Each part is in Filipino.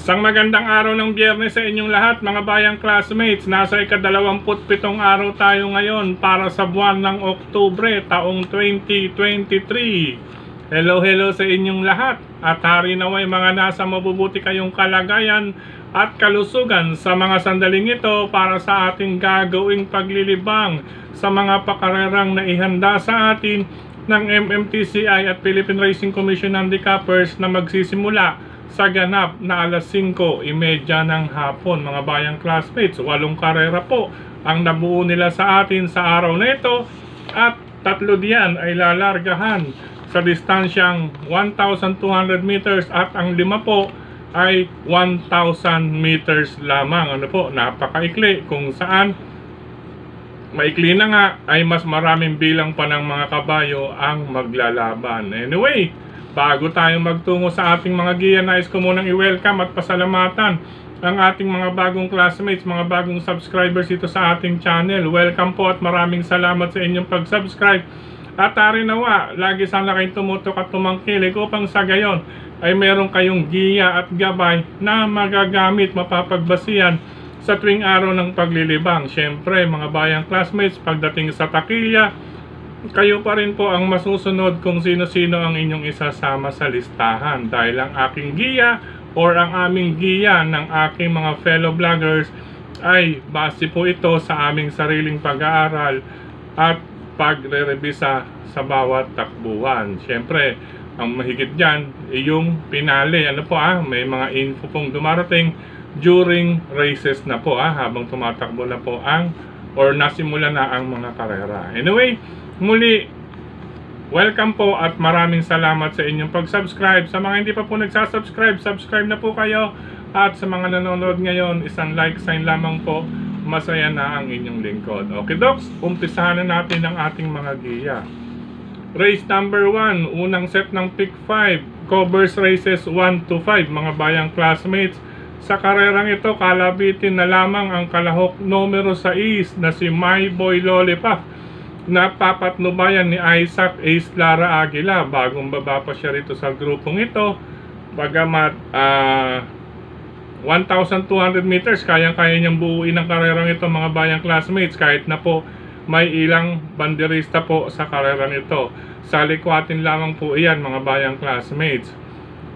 Isang magandang araw ng Biyernes sa inyong lahat mga bayang classmates. Nasa ika-27 araw tayo ngayon para sa buwan ng Oktubre taong 2023. Hello sa inyong lahat at hari naway mga nasa mabubuti kayong kalagayan at kalusugan sa mga sandaling ito para sa ating gagawing paglilibang sa mga pakarerang na ihanda sa atin ng MMTCI at Philippine Racing Commission Handicappers na magsisimula sa ganap na alas 5:30 ng hapon. Mga bayang classmates, 8 karera po ang nabuo nila sa atin sa araw na ito at 3 diyan ay lalargahan sa distansyang 1,200 meters at ang 5 po ay 1,000 meters lamang. Ano po, napakaikli kung saan maikli na nga ay mas maraming bilang pa ng mga kabayo ang maglalaban. Anyway, bago tayo magtungo sa ating mga giya, nais ko munang i-welcome at pasalamatan ang ating mga bagong classmates, mga bagong subscribers dito sa ating channel. Welcome po at maraming salamat sa inyong pag-subscribe. At tari nawa, lagi sana kayong tumutok at tumangkilik upang sa gayon ay meron kayong giya at gabay na magagamit, mapapagbasihan sa tuwing araw ng paglilibang. Siyempre mga bayang classmates, pagdating sa takilya, kayo pa rin po ang masusunod kung sino-sino ang inyong isasama sa listahan, dahil ang aking giya or ang aming giya ng aking mga fellow vloggers ay base po ito sa aming sariling pag-aaral at pagre-revisa sa bawat takbuhan. Siyempre, ang mahigit dyan ay yung pinali. Ano po may mga info pong dumarating during races na po habang tumatakbo na po ang or nasimula na ang mga karera. Anyway, muli, welcome po at maraming salamat sa inyong pag-subscribe. Sa mga hindi pa po nagsasubscribe, subscribe na po kayo. At sa mga nanonood ngayon, isang like sign lamang po. Masaya na ang inyong lingkod. Okay, Docs, umpisahan na natin ang ating mga giya. Race number 1, unang set ng pick 5, covers races 1 to 5. Mga bayang classmates, sa karerang ito, kalabitin na lamang ang kalahok numero 6 na si My Boy Lollipop. Napapatnubayan ni Isaac Ace Lara Aguila. Bagong baba pa siya rito sa grupong ito. Bagamat 1,200 meters, kayang-kaya niyang buuin ang karerang ito mga bayang classmates, kahit na po may ilang banderista po sa karerang ito. Sa likwatin lamang po iyan mga bayang classmates.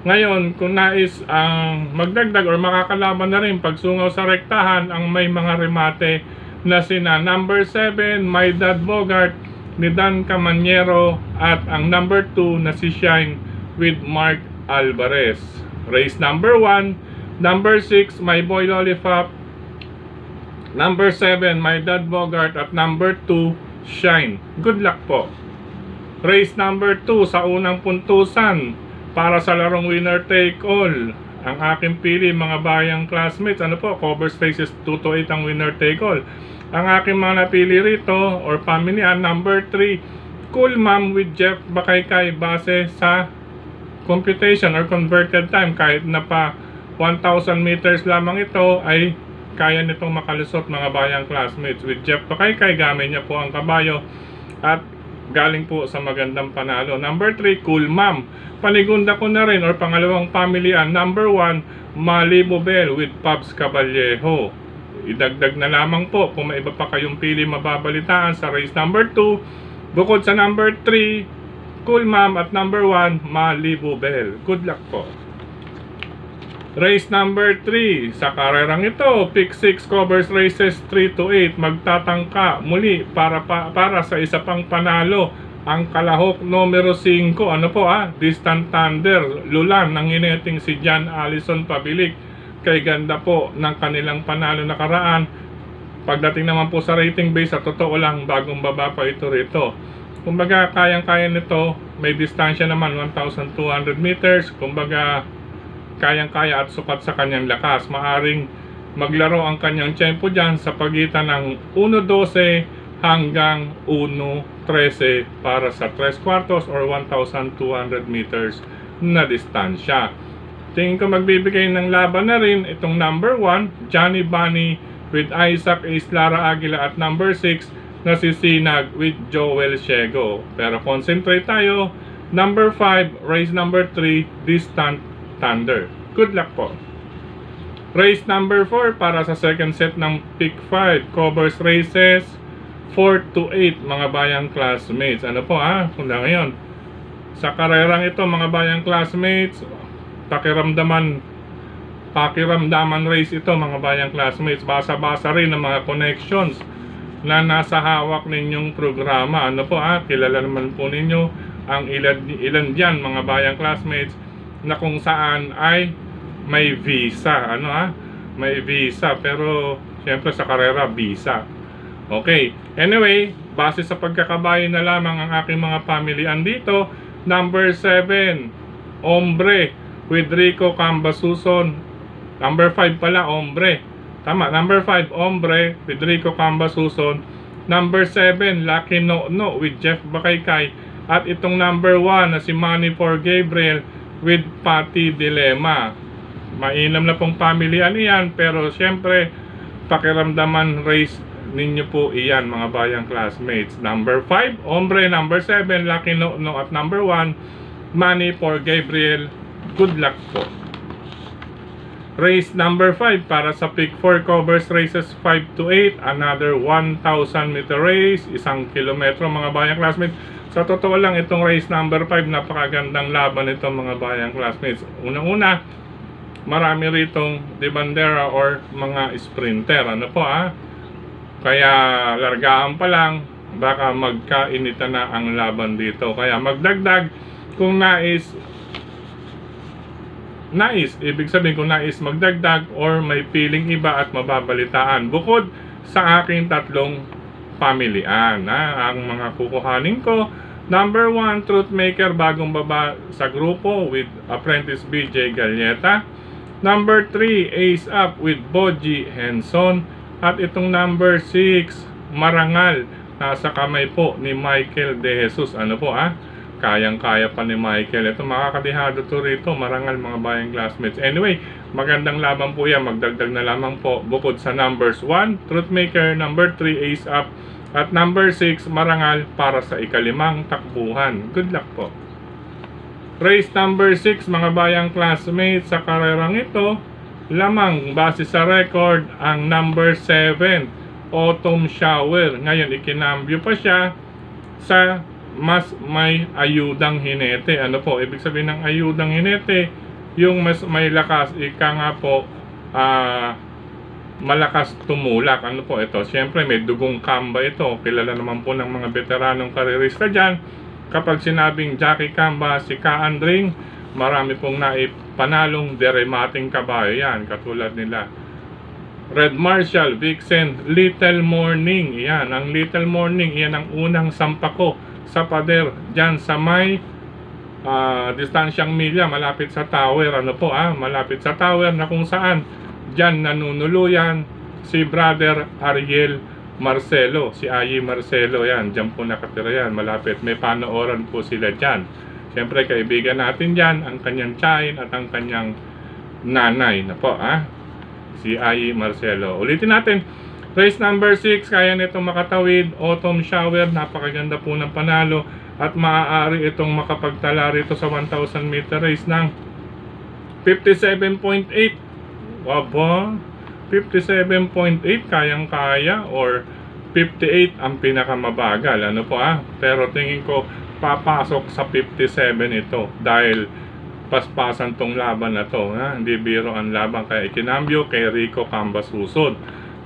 Ngayon, kung nais ang magdagdag or makakalaban na rin pagsungaw sa rektahan, ang may mga remate na sina number 7, My Dad Bogart ni Dan Camanyero at ang number 2 na si Shine with Mark Alvarez. Race number 1, number 6, My Boy Lollipop, number 7, My Dad Bogart at number 2, Shine. Good luck po. Race number 2 sa unang puntusan para sa larong winner take all. Ang aking pili mga bayang classmates, ano po, covers races 2 to 8 ang winner take all. Ang aking mga napili rito or pamilihan, number 3, Cool Mom with Jeff Bakaykay, base sa computation or converted time. Kahit na pa 1,000 meters lamang ito ay kaya nitong makalusot mga bayang classmates. With Jeff Bakaykay, gamit niya po ang kabayo at galing po sa magandang panalo. Number 3, Cool Mom. Panigunda ko na rin or pangalawang pamilihan, number 1, Malibu Bell with Pabs Caballejo. Idagdag na lamang po kung may iba pa kayong pili mababalitaan sa race number 2. Bukod sa number 3, Cool Mom at number 1, Malibu Bell. Good luck po. Race number 3, sa karerang ito, pick 6 covers races 3 to 8. Magtatangka muli para sa isa pang panalo ang kalahok numero 5. Ano po Distant Thunder, lulan ng ineting si John Allison Pabilik. Kay ganda po ng kanilang panalo nakaraan. Pagdating naman po sa rating base, sa totoo lang, bagong baba pa ito rito. Kumbaga kayang-kaya nito, may distansya naman 1,200 meters. Kumbaga kayang-kaya at sukat sa kanyang lakas. Maaring maglaro ang kanyang tempo dyan sa pagitan ng 1.12 hanggang 1.13 para sa 3 quartos or 1,200 meters na distansya. Tingin ko magbibigay ng laban na rin itong number 1, Johnny Bunny with Isaac Ace Lara Aguila at number 6 na si Sinag with Joel Shego. Pero concentrate tayo. Number 5, race number 3, Distant Thunder. Good luck po. Race number 4 para sa second set ng Pick 5 covers races 4 to 8 mga bayang classmates. Ano po kung ngayon sa karerang ito mga bayang classmates, pakiramdaman race ito mga bayang classmates. Basa-basa rin ng mga connections na nasa hawak ninyong programa. Ano po kilala naman po ninyo ang ilan dyan mga bayang classmates na kung saan ay may visa. May visa, pero syempre sa karera visa. Okay, anyway, base sa pagkakabayo na lamang ang aking mga pamilyan dito. Number 7, Ombre with Rico Cambasuson. Number 5 pala, Ombre. Tama, number 5, Ombre with Rico Cambasuson. Number 7, Lucky No No with Jeff Bakaykay. At itong number 1 na si Money for Gabriel with Patty Dilema. Mainam na pong pamilyan iyan, pero syempre pakiramdaman race ninyo po iyan mga bayang classmates. Number 5, Ombre. Number 7, Lucky No No. At number 1, Money for Gabriel. Good luck po. Race number 5 para sa Pick 4 covers races 5 to 8. Another 1,000 meter race, 1 kilometro mga bayang classmates. Sa totoo lang itong race number 5, napakagandang laban ito mga bayang classmates. Unang-una, marami ritong de bandera or mga sprinter. Ano po Kaya largaan pa lang, baka magkainitan na ang laban dito. Kaya magdagdag kung nais, ibig sabihin kung nais magdagdag or may piling iba at mababalitaan. Bukod sa aking tatlong pamilian, ang mga kukuhanin ko. Number 1, Truthmaker, bagong baba sa grupo with Apprentice BJ Galleta. Number 3, Ace Up with Boji Henson. At itong number 6, Marangal, nasa kamay po ni Michael De Jesus. Ano po kayang-kaya pa ni Michael. Ito makakadihado to rito, Marangal mga bayang classmates. Anyway, magandang laban po yan. Magdagdag na lamang po bukod sa numbers 1, Truthmaker, number 3, Ace Up, at number 6, Marangal para sa ikalimang takbuhan. Good luck po. Race number 6 mga bayang classmates, sa karerang ito lamang base sa record ang number 7, Autumn Shower. Ngayon ikinambyo pa siya sa mas may ayudang hinete. Ano po ibig sabihin ng ayudang hinete? Yung mas may lakas, ika nga po malakas tumulak. Ano po ito? Siyempre may dugong kamba ito. Kilala naman po ng mga veteranong karerista dyan. Kapag sinabing Jackie Kamba, si Ka Andring, marami pong naipanalong deremating kabayo yan. Katulad nila Red Marshall, Vixen, Little Morning. Yan, ang Little Morning, yan ang unang sampa ko sa pader dyan sa may distansyang milya malapit sa tower. Ano po malapit sa tower na kung saan dyan nanunuluyan si Brother Ariel Marcelo, si Ayi Marcelo. Yan, dyan po nakatira yan, malapit. May panooran po sila dyan. Siyempre kaibigan natin dyan ang kanyang tiyahin at ang kanyang nanay na po si Ayi Marcelo. Ulitin natin, race number 6, kaya nitong makatawid, Autumn Shower, napakaganda po ng panalo at maaari itong makapagtala rito sa 1,000 meter race ng 57.8. Waba, 57.8 kayang-kaya or 58 ang pinakamabagal. Ano po pero tingin ko papasok sa 57 ito dahil paspasan tong laban na to hindi biro ang laban, kaya ikinambyo kay Rico Cambasuson.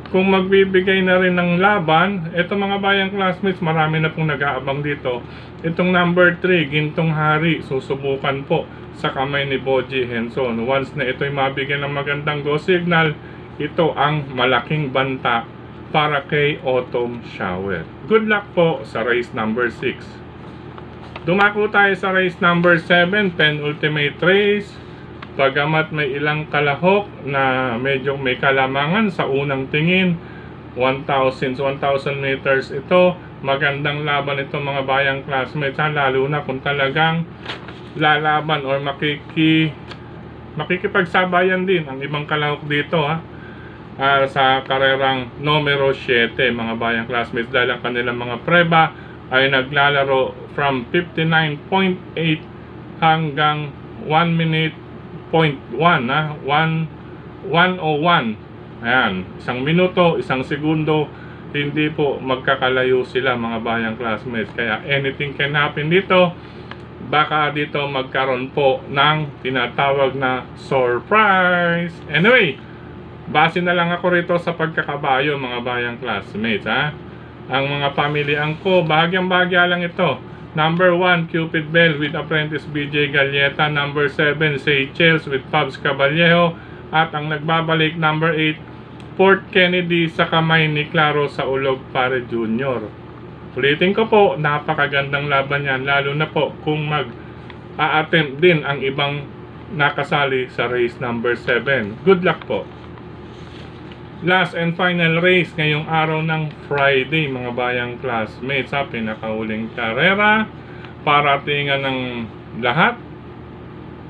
Kung magbibigay na rin ng laban, ito mga bayang classmates, marami na pong nag-aabang dito. Itong number 3, Gintong Hari, susubukan po sa kamay ni Boji Henson. Once na ito'y mabigyan ng magandang go signal, ito ang malaking banta para kay Autumn Shower. Good luck po sa race number 6. Dumako tayo sa race number 7, penultimate race. Bagamat may ilang kalahok na medyo may kalamangan sa unang tingin, 1,000 meters ito, magandang laban ito mga bayang classmates lalo na kung talagang lalaban or makikipagsabayan din ang ibang kalahok dito sa karerang numero 7 mga bayang classmates, dahil ang kanilang mga preba ay naglalaro from 59.8 hanggang 1 minute 0.1 1 1:01. Ayan, 1 minuto, 1 segundo, hindi po magkakalayo sila mga bayang classmates. Kaya anything can happen dito. Baka dito magkaroon po ng tinatawag na surprise. Anyway, base na lang ako rito sa pagkakabayo mga bayang classmates, ha. Ang mga pamilya ko, bahagyang-bahagya lang ito. Number 1, Cupid Bell with Apprentice BJ Galleta. Number 7, Seychelles with Pabs Caballejo. At ang nagbabalik, number 8, Port Kennedy sa kamay ni Claro sa Ulog Pare Jr. Ulitin ko po, napakagandang laban yan, lalo na po kung mag-a-attempt din ang ibang nakasali sa race number 7. Good luck po. Last and final race ngayong araw ng Friday mga bayang classmates, sa pinakauling karera, paratingan ng lahat.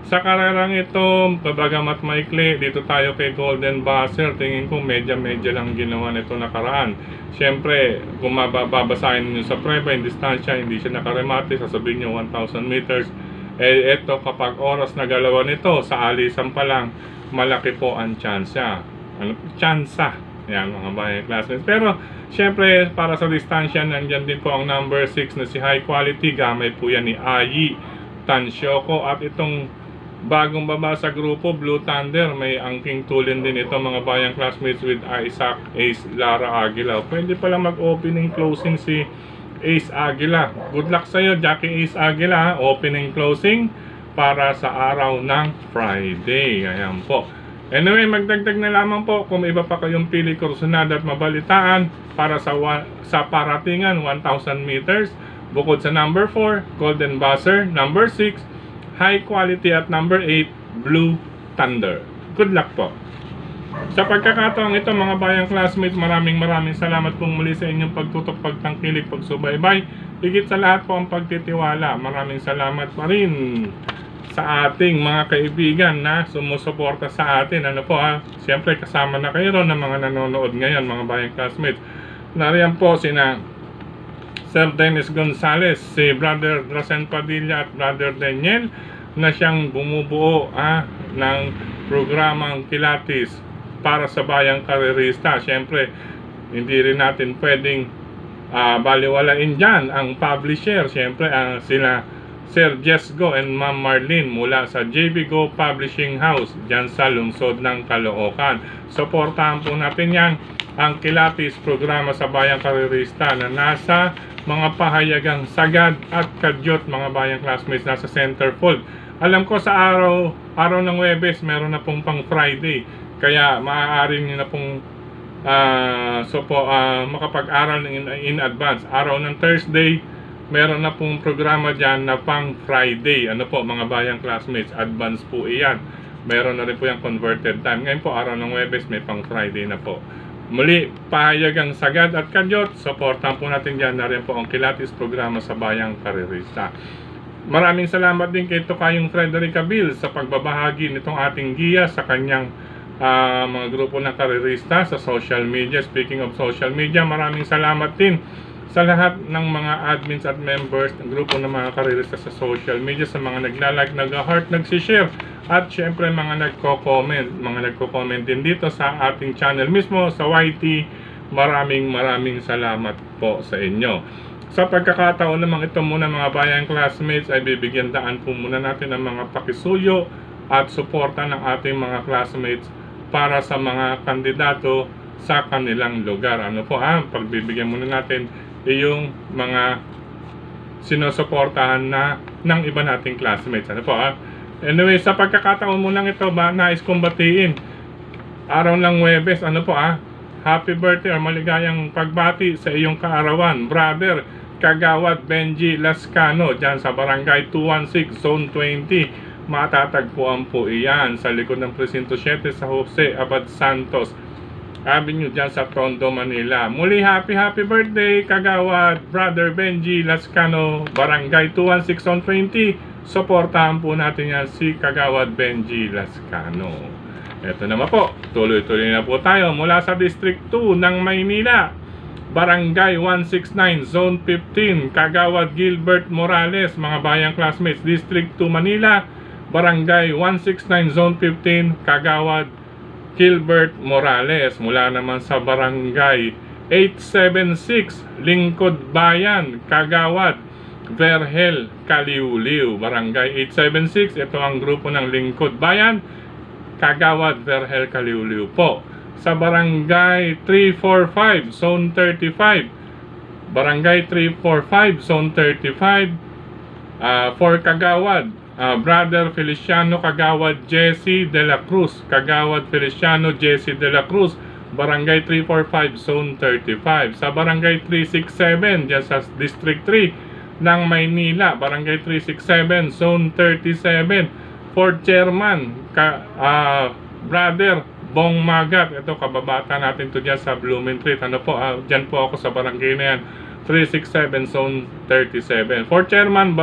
Sa karerang ito, bagamat maikli, dito tayo kay Golden Buzzer. Tingin ko medya lang ginawa nito nakaraan. Siyempre, kung mababasahin nyo sa preba, yung distansya, hindi siya nakaremate, sasabihin nyo 1,000 meters. Eh, ito, kapag oras na galawa nito, sa alisan pa lang, malaki po ang tsansa. Tsansa. Yan, mga bayang classmates. Pero, siyempre, para sa distansya, nandyan din po ang number 6 na si High Quality. Gamay po yan ni Ayi Tansyoko. At itong bagong baba sa grupo, Blue Thunder, may angking tulin din ito mga bayang classmates with Isaac Ace Lara Aguila. Pwede pala mag-opening closing si Ace Aguila. Good luck sa iyo, Jackie Ace Aguila. Opening closing para sa araw ng Friday. Ayan po. Anyway, magdagdag na lamang po kung iba pa kayong pili kursunada at mabalitaan para sa paratingan 1,000 meters. Bukod sa number 4, Golden Buzzer, number 6, High Quality at number 8, Blue Thunder. Good luck po. Sa pagkakataong ito mga bayang classmates, maraming salamat pong muli sa inyong pagtutok, pagtangkilik, pagsubaybay. Higit sa lahat po ang pagtitiwala. Maraming salamat pa rin sa ating mga kaibigan na sumusuporta sa atin. Ano po ha? Siyempre kasama na kayo ron ng mga nanonood ngayon mga bayang classmates. Nariyan po sina Sir Dennis Gonzales, si Brother Drasen Padilla at Brother Daniel na siyang bumubuo ng programang Kilatis para sa bayang karerista. Siyempre, hindi rin natin pwedeng baliwalain dyan ang publisher. Siyempre, sila Sir Jesgo and Ma'am Marlene mula sa JB Go Publishing House dyan sa lungsod ng Caloocan. Suportahan po natin yan, ang Kilatis programa sa bayang karerista na nasa mga pahayagang sagad at kadyot mga bayang classmates, nasa centerfold. Alam ko sa araw ng Huwebes meron na pong pang Friday, kaya maaari nyo na pong makapag-aral in advance. Araw ng Thursday meron na pong programa dyan na pang Friday. Ano po mga bayang classmates, advance po iyan. Meron na rin po yung converted time. Ngayon po araw ng Huwebes may pang Friday na po. Muli, pahayagang sagad at kadyot, supportan po natin dyan na rin po ang Kilatis programa sa bayang karerista. Maraming salamat din kay Tokayong Frederica Bill sa pagbabahagi nitong ating giya sa kanyang mga grupo ng karerista sa social media. Speaking of social media, maraming salamat din sa lahat ng mga admins at members ng grupo ng mga karerista sa social media, sa mga nagla-like, nag-heart, nagsishare, at syempre mga nagko-comment din dito sa ating channel mismo sa YT. Maraming salamat po sa inyo. Sa pagkakataon naman ito muna mga bayang classmates, ay bibigyan daan po muna natin ng mga pakisuyo at suporta ng ating mga classmates para sa mga kandidato sa kanilang lugar. Ano po pagbibigyan muna natin yung mga sinusuportahan ng iba nating classmates. Ano po Anyway, sa pagkakataon mo lang ito nais kong batiin. Araw ng Huwebes, ano po happy birthday or maligayang pagbati sa iyong kaarawan, Brother Kagawad Benji Lascano, dyan sa Barangay 216, Zone 20. Matatagpuan po iyan sa likod ng Presinto 7 sa Jose Abad Santos Avenue dyan sa Tondo, Manila. Muli, happy birthday, Kagawad Brother Benji Lascano, Barangay 216 Zone 20. Suportahan po natin yan si Kagawad Benji Lascano. Ito naman po, tuloy-tuloy na po tayo mula sa District 2 ng Maynila. Barangay 169, Zone 15, Kagawad Gilbert Morales, mga bayang classmates, District 2 Manila. Barangay 169, Zone 15, Kagawad Gilbert Morales. Mula naman sa Barangay 876 Lingkod Bayan, Kagawad Verhel Kaliuliw. Barangay 876, ito ang grupo ng Lingkod Bayan, Kagawad Verhel Kaliuliw po. Sa Barangay 345 Zone 35, Barangay 345 Zone 35, for Kagawad Brother Feliciano Kagawad Jesse de la Cruz, Kagawad Feliciano Jesse de la Cruz, Barangay 345 Zone 35. Sa Barangay 367 dyan sa District 3 ng Maynila, Barangay 367 Zone 37, for Chairman Brother Bong Magat. Ito, kababata natin to dyan sa Blooming Street. Ano po, dyan po ako sa barangay na yan, 367 Zone 37. For Chairman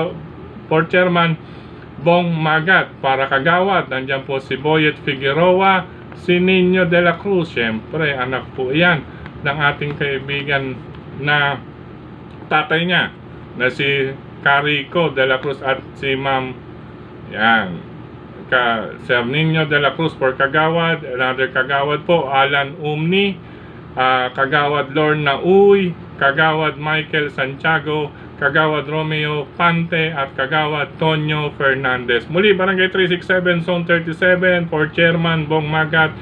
Bong Magat, para Kagawad, nandyan po si Boyet Figueroa, si Nino de la Cruz. Siyempre, anak po yan ng ating kaibigan na tatay niya, na si Carico de la Cruz, at si Ma'am Sir Nino de la Cruz for Kagawad. Another Kagawad po, Alan Umni, Kagawad Lorna Uy, Kagawad Michael Santiago, Kagawad Romeo Pante, at Kagawad Tonyo Fernandez. Muli, Barangay 367 Zone 37, for Chairman Bong Magat,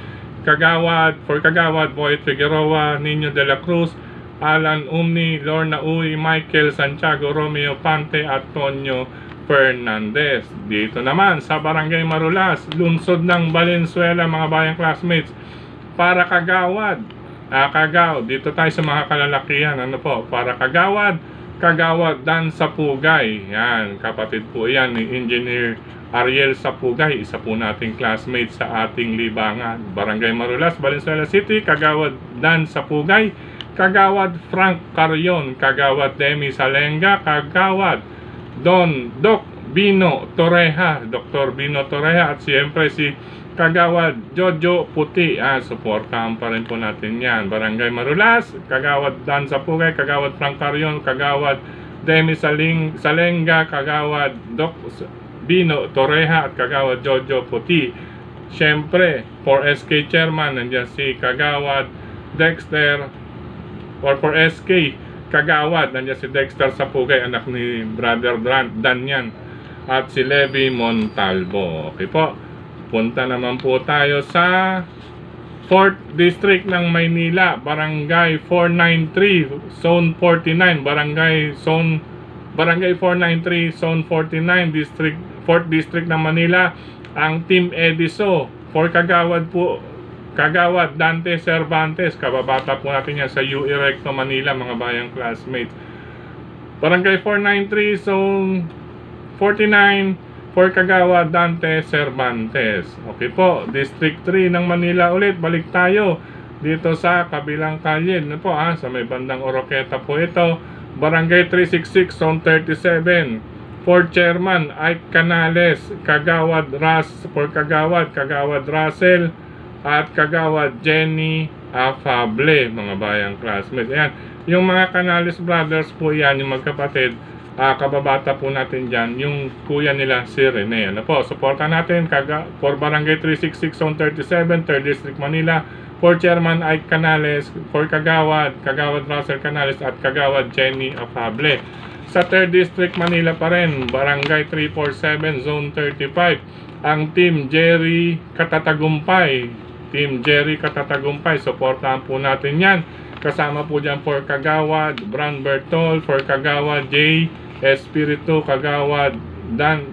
for Kagawad Boyet Figueroa, Nino de la Cruz, Alan Umni, Lorna Uy, Michael Santiago, Romeo Pante, at Tonyo Fernandez. Dito naman sa Barangay Marulas, lungsod ng Valenzuela, mga bayang classmates, para Kagawad dito tayo sa mga kalalakihan. Ano po, para Kagawad Dan Sapugay. Yan, kapatid po yan ni Engineer Ariel Sapugay, isa po nating classmate sa ating libangan. Barangay Marulas, Valenzuela City, Kagawad Dan Sapugay, Kagawad Frank Carion, Kagawad Demi Salenga, Kagawad Doc Bino Torreja, Dr. Bino Torreja, at siyempre si Kagawad Jojo Puti. Suportahan pa rin po natin yan. Barangay Marulas, Kagawad Dan Sapugay, Kagawad Frank Carion, Kagawad Demi Salenga, Kagawad Doc Bino Torreja, at Kagawad Jojo Puti. Siyempre, for SK Chairman, nandiyan si Kagawad Dexter, or for SK Kagawad, nandiyan si Dexter Sapugay, anak ni Brother Dan yan, at si Levi Montalvo. Okay po, punta naman po tayo sa 4th District ng Maynila, Barangay 493 Zone 49, Barangay 493 Zone 49, 4th District ng Manila. Ang Team Ediso, for Kagawad po, Kagawad Dante Cervantes, kababata po natin yan sa UE Recto Manila, mga bayang classmates. Barangay 493 Zone 49, for Kagawad Dante Cervantes. Okay po, District 3 ng Manila ulit. Balik tayo dito sa kabilang kalye. Ano po, sa may bandang Oroqueta po ito. Barangay 366 Zone 37, for Chairman Ike Canales, Kagawad Kagawad Russell, at Kagawad Jenny Afable, mga bayang classmates. Ayan, yung mga Canales brothers po yan, yung magkapatid, kababata po natin dyan, yung kuya nila si Rene. Ano po, suporta natin for Barangay 366 Zone 37, 3rd District Manila, for Chairman Ike Canales, for Kagawad Russell Canales, at Kagawad Jenny Afable. Sa 3rd District Manila pa rin, Barangay 347 Zone 35, ang Team Jerry Katatagumpay, suportahan po natin yan. Kasama po dyan for Kagawad Bran Bertol, for Kagawad J. Espiritu, Kagawad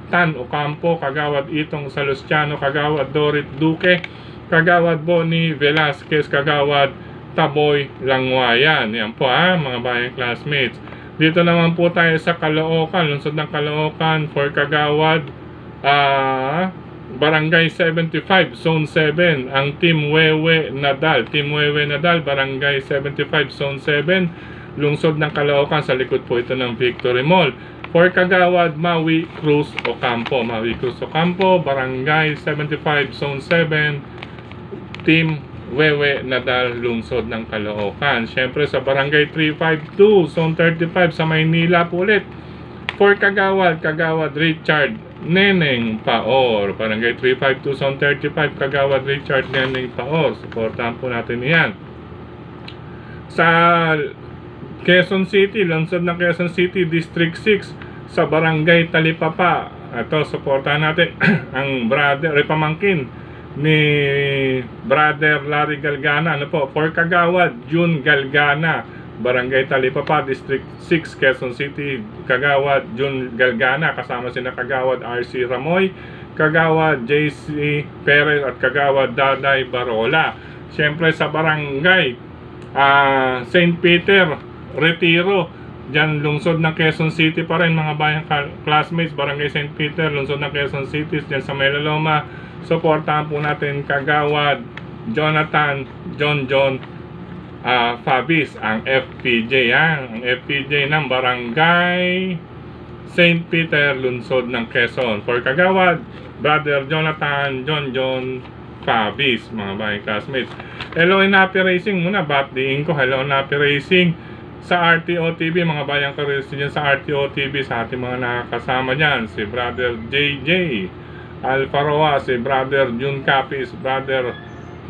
Tan Ocampo, Kagawad Itong Salustiano, Kagawad Dorit Duque, Kagawad Bonnie Velasquez, Kagawad Taboy Langwayan. Yan po mga bayang classmates. Dito naman po tayo sa Caloocan, lungsod ng Caloocan, for Kagawad Barangay 75 Zone 7, ang Team Wewe Nadal, Barangay 75 Zone 7, lungsod ng Caloocan. Sa likod po ito ng Victory Mall. For Kagawad Maui Cruz Ocampo, Barangay 75 Zone 7, Team Wewe Nadal, lungsod ng Caloocan. Siyempre sa Barangay 352 Zone 35 sa Maynila po ulit, For Kagawad, Kagawad Richard Neneng Paor, Barangay 352 Zone 35, Kagawad Richard Neneng Paor. Suportahan po natin yan. Sa Quezon City, lungsod ng Quezon City, District 6, sa Barangay Talipapa. Ito, suportahan natin ang brother, pamangkin ni Brother Larry Galgana. Ano po? For Kagawad, June Galgana, Barangay Talipapa, District 6, Quezon City, Kagawad June Galgana, kasama sina Kagawad RC Ramoy, Kagawad JC Perez at Kagawad Daday Barola. Siyempre sa Barangay St. Peter Retiro, dyan lungsod ng Quezon City pa rin mga bayang classmates. Barangay St. Peter, lungsod ng Quezon City, dyan sa Melaloma. Suportahan po natin Kagawad Jonathan John Fabis, ang FPJ, ang FPJ ng Barangay St. Peter, lungsod ng Quezon. For Kagawad, Brother Jonathan John Fabis, mga bayang classmates. Hello Napi Racing muna, batdiin ko. Hello Napi Racing sa RTO TV, mga bayang karelis dyan sa RTO TV, sa ating mga nakakasama dyan, si Brother JJ Alfaroa, si Brother June Capis, Brother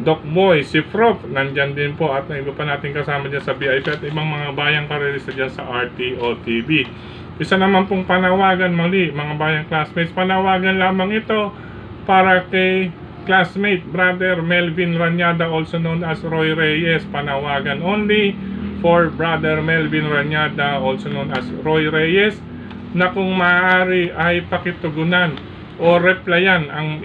Doc Boy, si Prof, nandyan din po, at iba pa natin kasama dyan sa VIP at ibang mga bayang karelista dyan sa RTO TV. Isa naman pong panawagan mali, mga bayang classmates. Panawagan lamang ito para kay classmate Brother Melvin Ranyada, also known as Roy Reyes. Panawagan only for Brother Melvin Ranyada, also known as Roy Reyes, na kung maaari ay pakitugunan o replyan ang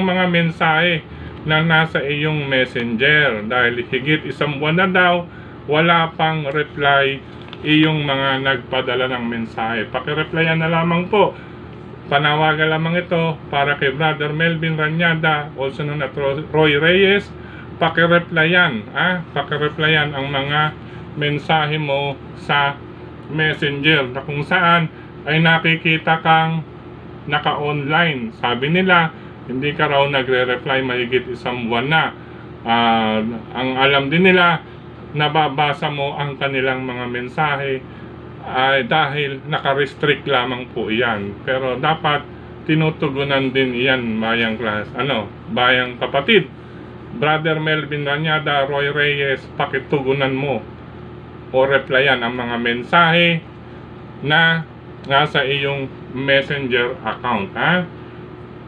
mga mensahe na nasa iyong messenger, dahil higit isang buwan na daw wala pang reply iyong mga nagpadala ng mensahe. Pakireplyan na lamang po. Panawagan lamang ito para kay Brother Melvin Ranyada, also known as Roy Reyes. Pakireplyan ang mga mensahe mo sa messenger, na kung saan ay nakikita kang naka-online. Sabi nila, hindi ka raw nagre-reply mahigit isang buwan na. Ang alam din nila, nababasa mo ang kanilang mga mensahe dahil naka-restrict lamang po iyan. Pero dapat tinutugunan din iyan, bayang kapatid. Brother Melvin Ranyada, Roy Reyes, pakitugunan mo o replyan ang mga mensahe na nasa iyong messenger account,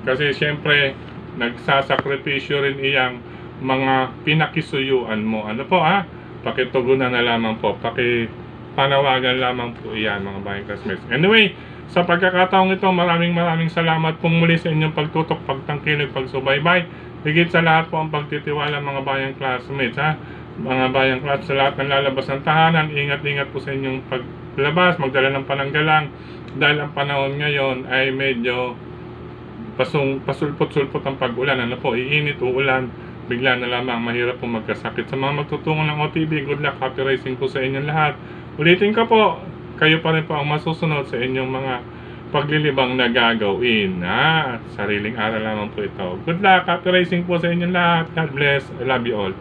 kasi siyempre nagsasakripisyo rin iyang mga pinakisuyuan mo. Pakitugunan na lamang po, pakipanawagan lamang po iyan, mga bayang classmates. Anyway, sa pagkakataong ito, maraming salamat pong muli sa inyong pagtutok, pagtangkilig, pagsubaybay. Higit sa lahat po ang pagtitiwala, mga bayang classmates, mga bayang class, sa lahat ng lalabas ng tahanan, ingat po sa inyong paglabas, magdala ng pananggalang, dahil ang panahon ngayon ay medyo pasulpot-sulpot ang pag-ulan. Iinit, uulan, bigla na lamang, mahirap po magkasakit. Sa mga magtutungo ng OTB, good luck, happy racing po sa inyong lahat. Ulitin ko po, kayo pa rin po ang masusunod sa inyong mga paglilibang na gagawin. At sariling aral lamang po ito. Good luck, happy racing po sa inyong lahat. God bless, I love you all.